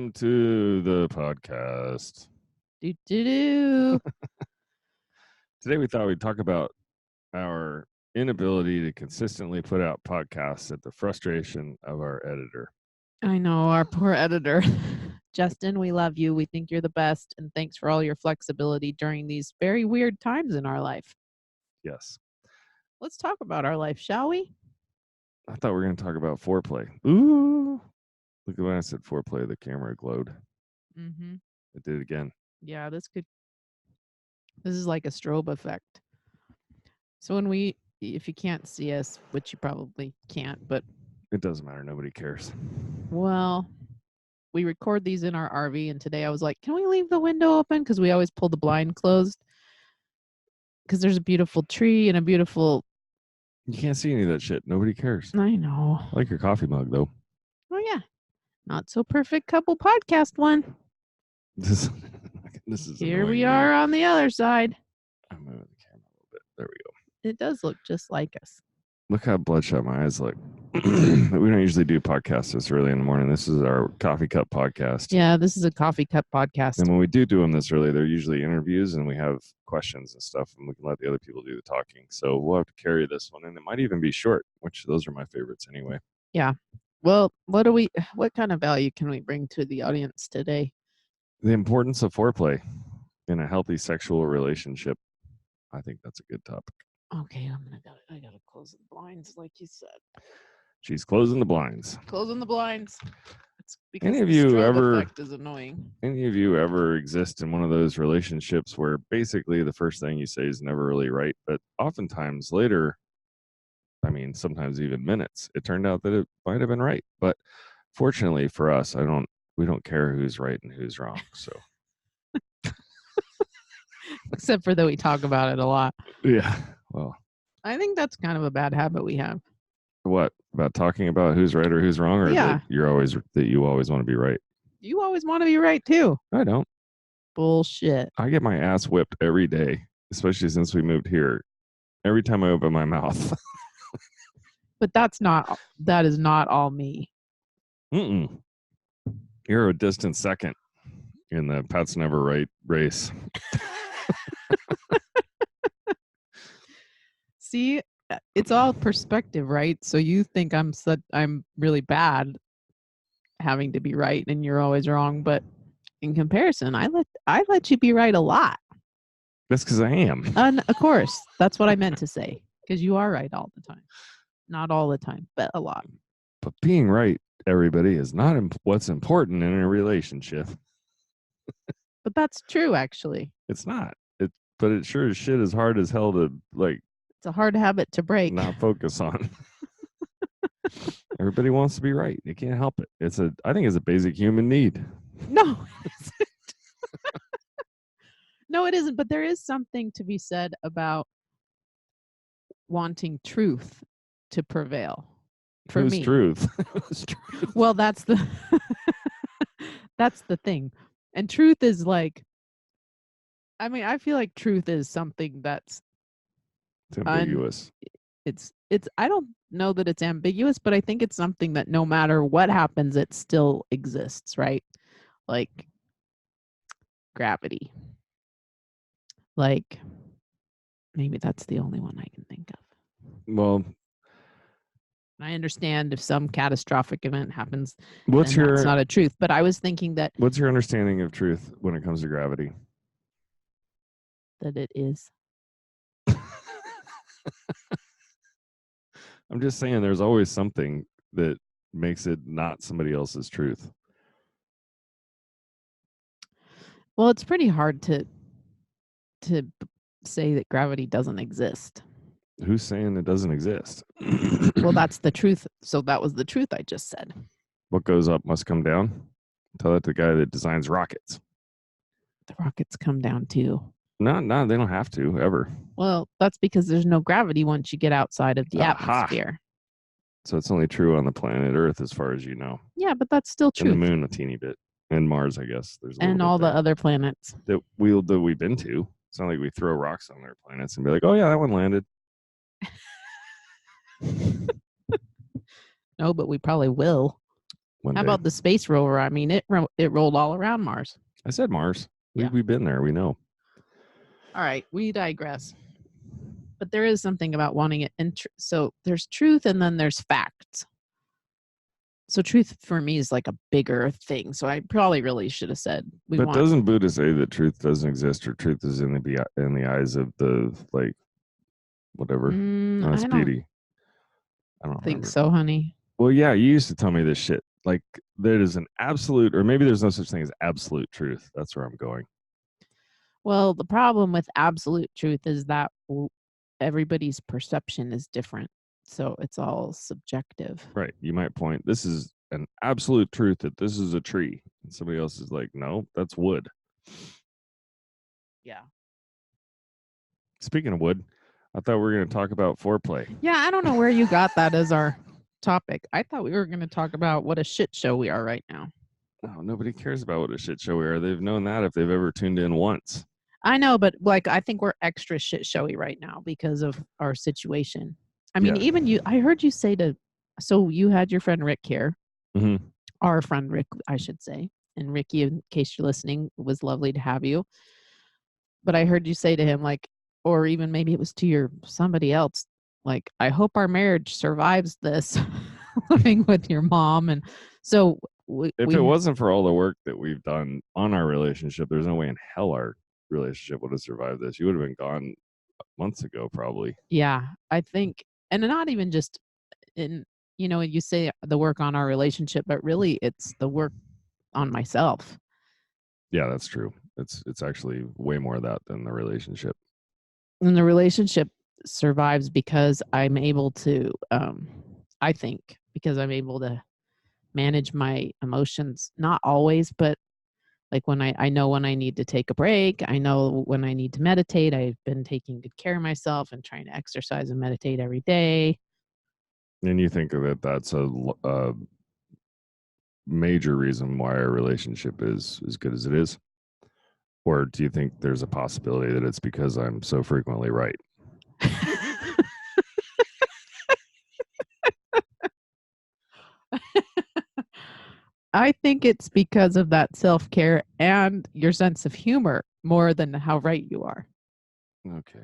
Welcome to the podcast. Do. Today we thought we'd talk about our inability to consistently put out podcasts at the frustration of our editor. I know, our poor editor. Justin, we love you. We think you're the best. And thanks for all your flexibility during these very weird times in our life. Yes. Let's talk about our life, shall we? I thought we were going to talk about foreplay. Ooh. Look at when I said foreplay, the camera glowed. Mm-hmm. It did again. Yeah, this is like a strobe effect. So if you can't see us, which you probably can't, but it doesn't matter. Nobody cares. Well, we record these in our RV, and today I was like, can we leave the window open? Because we always pull the blind closed. Because there's a beautiful tree and a beautiful... You can't see any of that shit. Nobody cares. I know. I like your coffee mug, though. Oh, yeah. Not so perfect couple podcast one. This is Here we are on the other side. I'm moving the camera a little bit. There we go. It does look just like us. Look how bloodshot my eyes look. We don't usually do podcasts this early in the morning. This is our coffee cup podcast. Yeah, this is a coffee cup podcast. And when we do them this early, they're usually interviews and we have questions and stuff, and we can let the other people do the talking. So we'll have to carry this one, and it might even be short, which those are my favorites anyway. Yeah. Well, what kind of value can we bring to the audience today? The importance of foreplay in a healthy sexual relationship. I think that's a good topic. Okay, I gotta close the blinds like you said. She's closing the blinds. Closing the blinds. It's because Any of the you strobe ever effect is annoying. Any of you ever exist in one of those relationships where basically the first thing you say is never really right, but oftentimes later, I mean, sometimes even minutes, it turned out that it might have been right. But fortunately for us, we don't care who's right and who's wrong. So except for that we talk about it a lot. Yeah. Well, I think that's kind of a bad habit we have. What about talking about who's right or who's wrong, or yeah. that you always want to be right? You always want to be right too. I don't. Bullshit. I get my ass whipped every day, especially since we moved here. Every time I open my mouth. But that is not all me. Mm-mm. You're a distant second in the Pat's Never Right race. See, it's all perspective, right? So you think I'm really bad having to be right and you're always wrong, but in comparison, I let you be right a lot. That's because I am. Of course, that's what I meant to say, because you are right all the time. Not all the time, but a lot. But being right, everybody, is not what's important in a relationship. But that's true, actually. It's not. But it sure as shit is hard as hell to like. It's a hard habit to break. Not focus on. Everybody wants to be right. They can't help it. I think it's a basic human need. No, it isn't. No, it isn't. But there is something to be said about wanting truth to prevail. For me. Truth? Well, that's the thing. And truth is like, I mean, I feel like truth is something that's ambiguous. It's I don't know that it's ambiguous, but I think it's something that no matter what happens, it still exists, right? Like gravity. Like maybe that's the only one I can think of. Well, I understand if some catastrophic event happens, that's not a truth. But I was thinking that. What's your understanding of truth when it comes to gravity? That it is. I'm just saying there's always something that makes it not somebody else's truth. Well, it's pretty hard to say that gravity doesn't exist. Who's saying it doesn't exist? Well, that's the truth. So that was the truth I just said. What goes up must come down. Tell that to the guy that designs rockets. The rockets come down too. No, they don't have to, ever. Well, that's because there's no gravity once you get outside of the atmosphere. So it's only true on the planet Earth as far as you know. Yeah, but that's still true. And the moon a teeny bit. And Mars, I guess. And all the other planets. That we've been to. It's not like we throw rocks on their planets and be like, oh yeah, that one landed. No, but we probably will. one How day. about the space rover? I mean, it rolled all around Mars. I said Mars. Yeah. We've been there. We know. All right, we digress. But there is something about wanting it. So there's truth and then there's facts. So truth for me is like a bigger thing. So I probably really should have said But doesn't Buddha say that truth doesn't exist, or truth is in the eyes of the like whatever? That's I don't beauty. I don't think remember. so, honey. Well, yeah, you used to tell me this shit. Like there is an absolute, or maybe there's no such thing as absolute truth. That's where I'm going. Well, the problem with absolute truth is that everybody's perception is different. So it's all subjective. Right. You might point, this is an absolute truth that this is a tree. And somebody else is like, no, that's wood. Yeah. Speaking of wood, I thought we were going to talk about foreplay. Yeah, I don't know where you got that as our topic. I thought we were going to talk about what a shit show we are right now. Oh, nobody cares about what a shit show we are. They've known that if they've ever tuned in once. I know, but like I think we're extra shit showy right now because of our situation. I mean, Yeah. even you, I heard you say so you had your friend Rick here, Mm-hmm. our friend Rick, I should say. And Ricky, in case you're listening, it was lovely to have you. But I heard you say to him, like, or even maybe it was to somebody else, like, I hope our marriage survives this living with your mom. And so if it wasn't for all the work that we've done on our relationship, there's no way in hell our relationship would have survived this. You would have been gone months ago, probably. Yeah, I think, and not even just in, you say the work on our relationship, but really it's the work on myself. Yeah, that's true. It's actually way more of that than the relationship. And the relationship survives because I'm able to, I think, because I'm able to manage my emotions, not always, but like when I know when I need to take a break, I know when I need to meditate. I've been taking good care of myself and trying to exercise and meditate every day. And you think of it, that's a major reason why our relationship is as good as it is? Or do you think there's a possibility that it's because I'm so frequently right? I think it's because of that self-care and your sense of humor more than how right you are. Okay.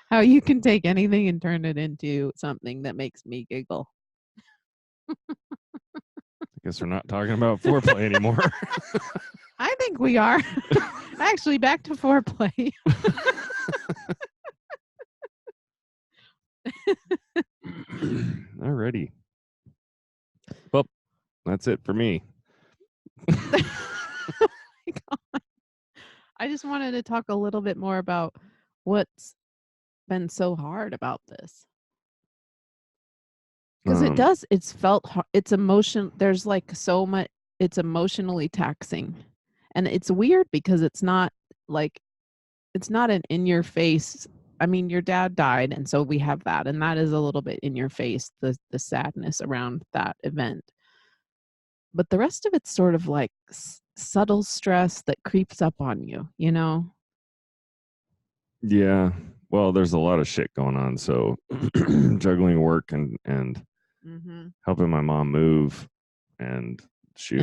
How you can take anything and turn it into something that makes me giggle. I guess we're not talking about foreplay anymore. I think we are. Actually, back to foreplay. Alrighty. Well, that's it for me. I just wanted to talk a little bit more about what's been so hard about this. Because it's felt hard. It's emotion. There's like so much, it's emotionally taxing. And it's weird because it's not an in your face. I mean, your dad died, and so we have that, and that is a little bit in your face, the sadness around that event. But the rest of it's sort of like subtle stress that creeps up on you, Yeah. Well, there's a lot of shit going on. So juggling work and helping my mom move, and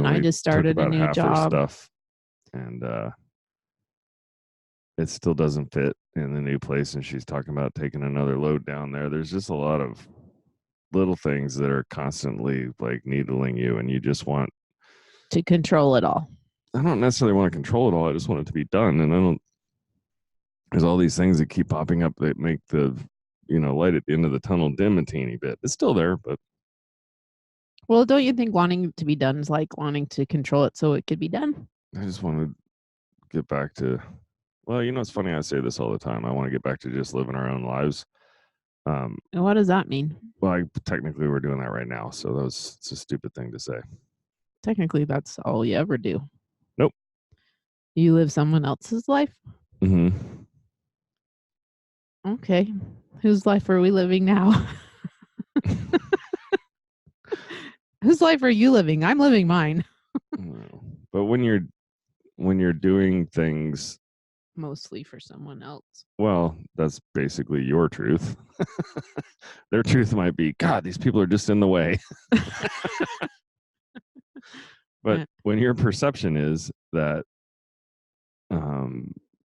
I just started a new job. her stuff, and it still doesn't fit in the new place, and she's talking about taking another load down there. There's just a lot of little things that are constantly like needling you, and you just want to control it all. I don't necessarily want to control it all. I just want it to be done. And there's all these things that keep popping up that make the, light at the end of the tunnel dim a teeny bit. It's still there, but. Well, don't you think wanting it to be done is like wanting to control it so it could be done? I just want to get back to, well, it's funny. I say this all the time. I want to get back to just living our own lives. And what does that mean? Well, technically we're doing that right now. So it's a stupid thing to say. Technically, that's all you ever do. Nope. You live someone else's life? Mm-hmm. Okay. Whose life are we living now? Whose life are you living? I'm living mine. But when you're doing things mostly for someone else. Well, that's basically your truth. Their truth might be, God, these people are just in the way. But when your perception is that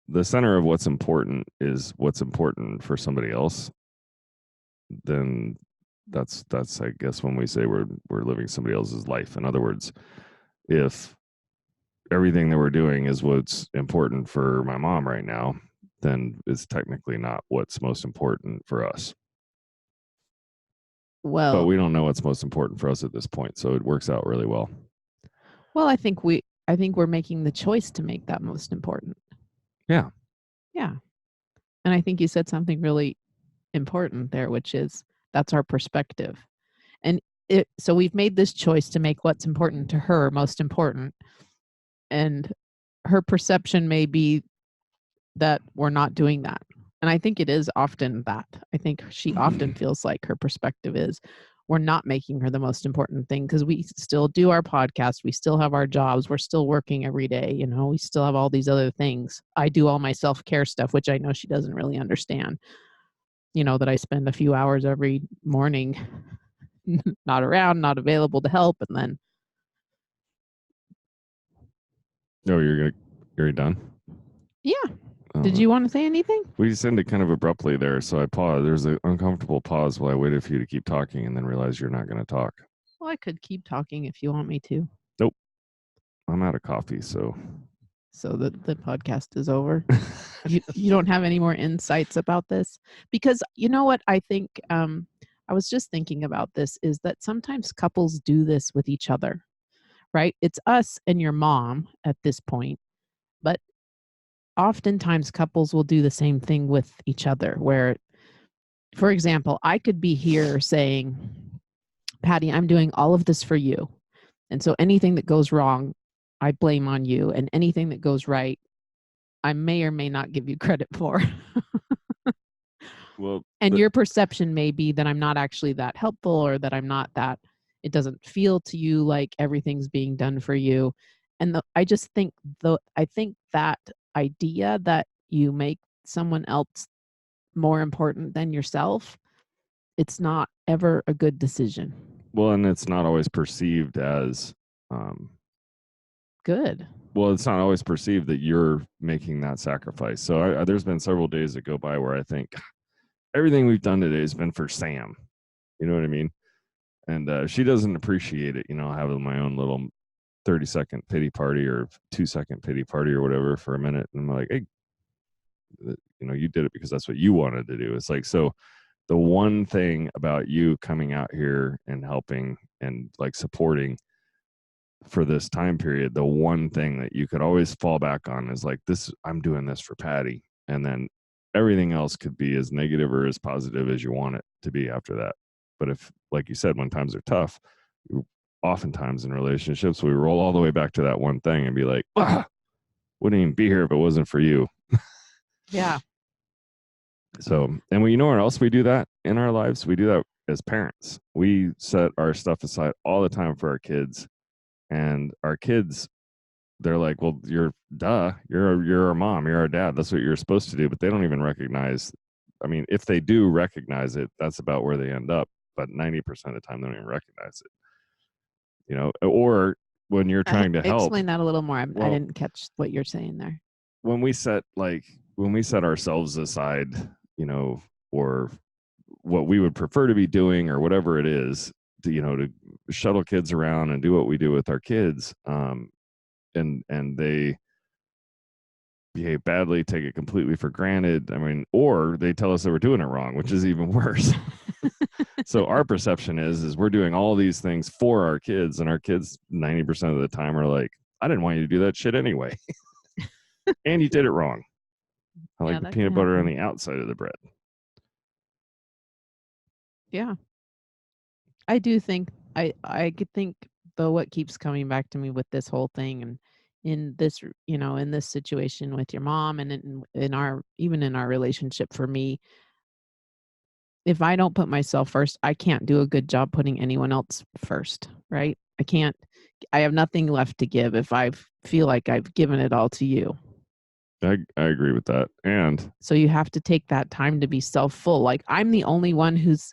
the center of what's important is what's important for somebody else, then that's I guess when we say we're living somebody else's life. In other words, if everything that we're doing is what's important for my mom right now, then it's technically not what's most important for us. Well, but we don't know what's most important for us at this point, so it works out really well. Well, I think we're making the choice to make that most important. Yeah. Yeah. And I think you said something really important there, which is that's our perspective. And so we've made this choice to make what's important to her most important. And her perception may be that we're not doing that. And I think it is often that. I think she often feels like her perspective is we're not making her the most important thing because we still do our podcast. We still have our jobs. We're still working every day. You know, we still have all these other things. I do all my self-care stuff, which I know she doesn't really understand. You know, that I spend a few hours every morning not around, not available to help. And then. No, you're done? Yeah. Did you want to say anything? We just ended kind of abruptly there, so I paused. There's an uncomfortable pause while I waited for you to keep talking and then realized you're not going to talk. Well, I could keep talking if you want me to. Nope. I'm out of coffee, so the podcast is over. You don't have any more insights about this? Because you know what I think, I was just thinking about this, is that sometimes couples do this with each other, right? It's us and your mom at this point, but oftentimes couples will do the same thing with each other where, for example, I could be here saying, Patty, I'm doing all of this for you. And so anything that goes wrong, I blame on you. And anything that goes right, I may or may not give you credit for. Well, and your perception may be that I'm not actually that helpful, or that I'm not that, it doesn't feel to you like everything's being done for you. And I just think that idea that you make someone else more important than yourself, it's not ever a good decision. Well, and it's not always perceived as good. Well, it's not always perceived that you're making that sacrifice. So there's been several days that go by where I think everything we've done today has been for Sam. You know what I mean? And she doesn't appreciate it, having my own little 30-second pity party or 2-second pity party or whatever for a minute. And I'm like, hey, you did it because that's what you wanted to do. It's like, so the one thing about you coming out here and helping and like supporting for this time period, the one thing that you could always fall back on is like, this, I'm doing this for Patty. And then everything else could be as negative or as positive as you want it to be after that. But if, like you said, when times are tough, oftentimes in relationships, we roll all the way back to that one thing and be like, wouldn't even be here if it wasn't for you. Yeah. So, and you know where else we do that in our lives? We do that as parents. We set our stuff aside all the time for our kids. And our kids, they're like, well, you're our mom, you're our dad. That's what you're supposed to do. But they don't even recognize. I mean, if they do recognize it, that's about where they end up. But 90% of the time, they don't even recognize it. Or when you're trying to help. Explain that a little more. I didn't catch what you're saying there. When we set ourselves aside, or what we would prefer to be doing or whatever it is, to shuttle kids around and do what we do with our kids, and they behave badly, take it completely for granted. I mean, or they tell us that we're doing it wrong, which is even worse. So our perception is we're doing all these things for our kids, and our kids 90% of the time are like, I didn't want you to do that shit anyway. And you did it wrong. I like the peanut butter on the outside of the bread. Yeah. I do think I could think, though, what keeps coming back to me with this whole thing, and in this, in this situation with your mom, and in our relationship, for me, if I don't put myself first, I can't do a good job putting anyone else first, right? I have nothing left to give if I feel like I've given it all to you. I agree with that. And so you have to take that time to be self-full. Like, I'm the only one who's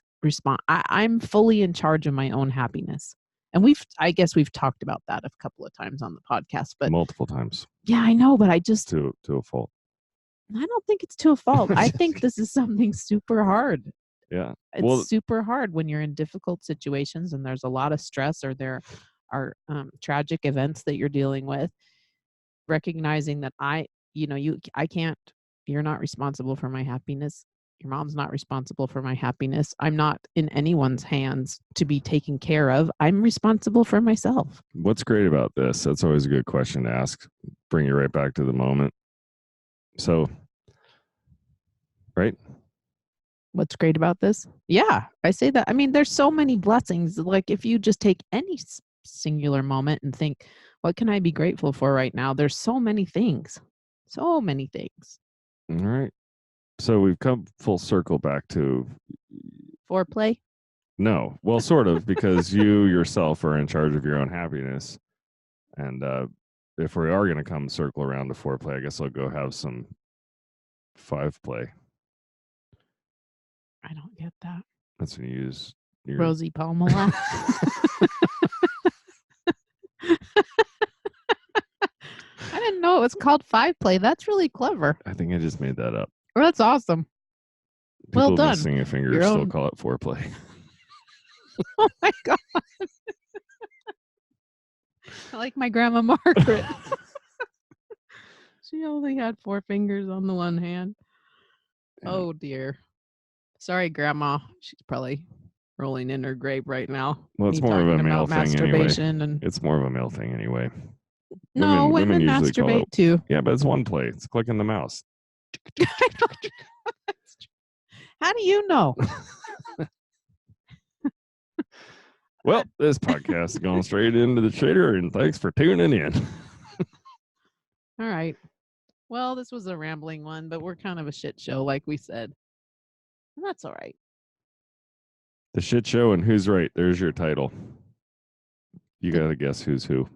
I'm fully in charge of my own happiness. And I guess we've talked about that a couple of times on the podcast, but multiple times yeah, I know, but I to a fault. don't think it's to a fault. I think this is something super hard. Yeah. It's super hard when you're in difficult situations and there's a lot of stress, or there are tragic events that you're dealing with. Recognizing that I can't, you're not responsible for my happiness. Your mom's not responsible for my happiness. I'm not in anyone's hands to be taken care of. I'm responsible for myself. What's great about this? That's always a good question to ask. Bring you right back to the moment. So, right? What's great about this? Yeah, I say that. I mean, there's so many blessings. Like, if you just take any singular moment and think, what can I be grateful for right now? There's so many things. So many things. All right. So we've come full circle back to Foreplay? no. Well, sort of, because you yourself are in charge of your own happiness. And if we are going to come circle around to foreplay, I guess I'll go have some 5-play. I don't get that. That's when you use your Rosie Palmela. I didn't know it was called 5-play. That's really clever. I think I just made that up. Well, that's awesome. People Well done. missing a finger still call it foreplay. Oh my God. I like my grandma Margaret. She only had 4 fingers on the one hand. Yeah. Oh dear. Sorry, Grandma. She's probably rolling in her grave right now. Well, it's more of a male thing anyway. It's more of a male thing anyway. No, women usually masturbate too. Yeah, but it's one play. It's clicking the mouse. How do you know? Well, this podcast is going straight into the shitter, and thanks for tuning in. All right. Well, this was a rambling one, but we're kind of a shit show, like we said. And that's all right. The shit show and who's right. There's your title. You got to guess who's who.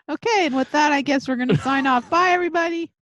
Okay, and with that, I guess we're going to sign off. Bye, everybody.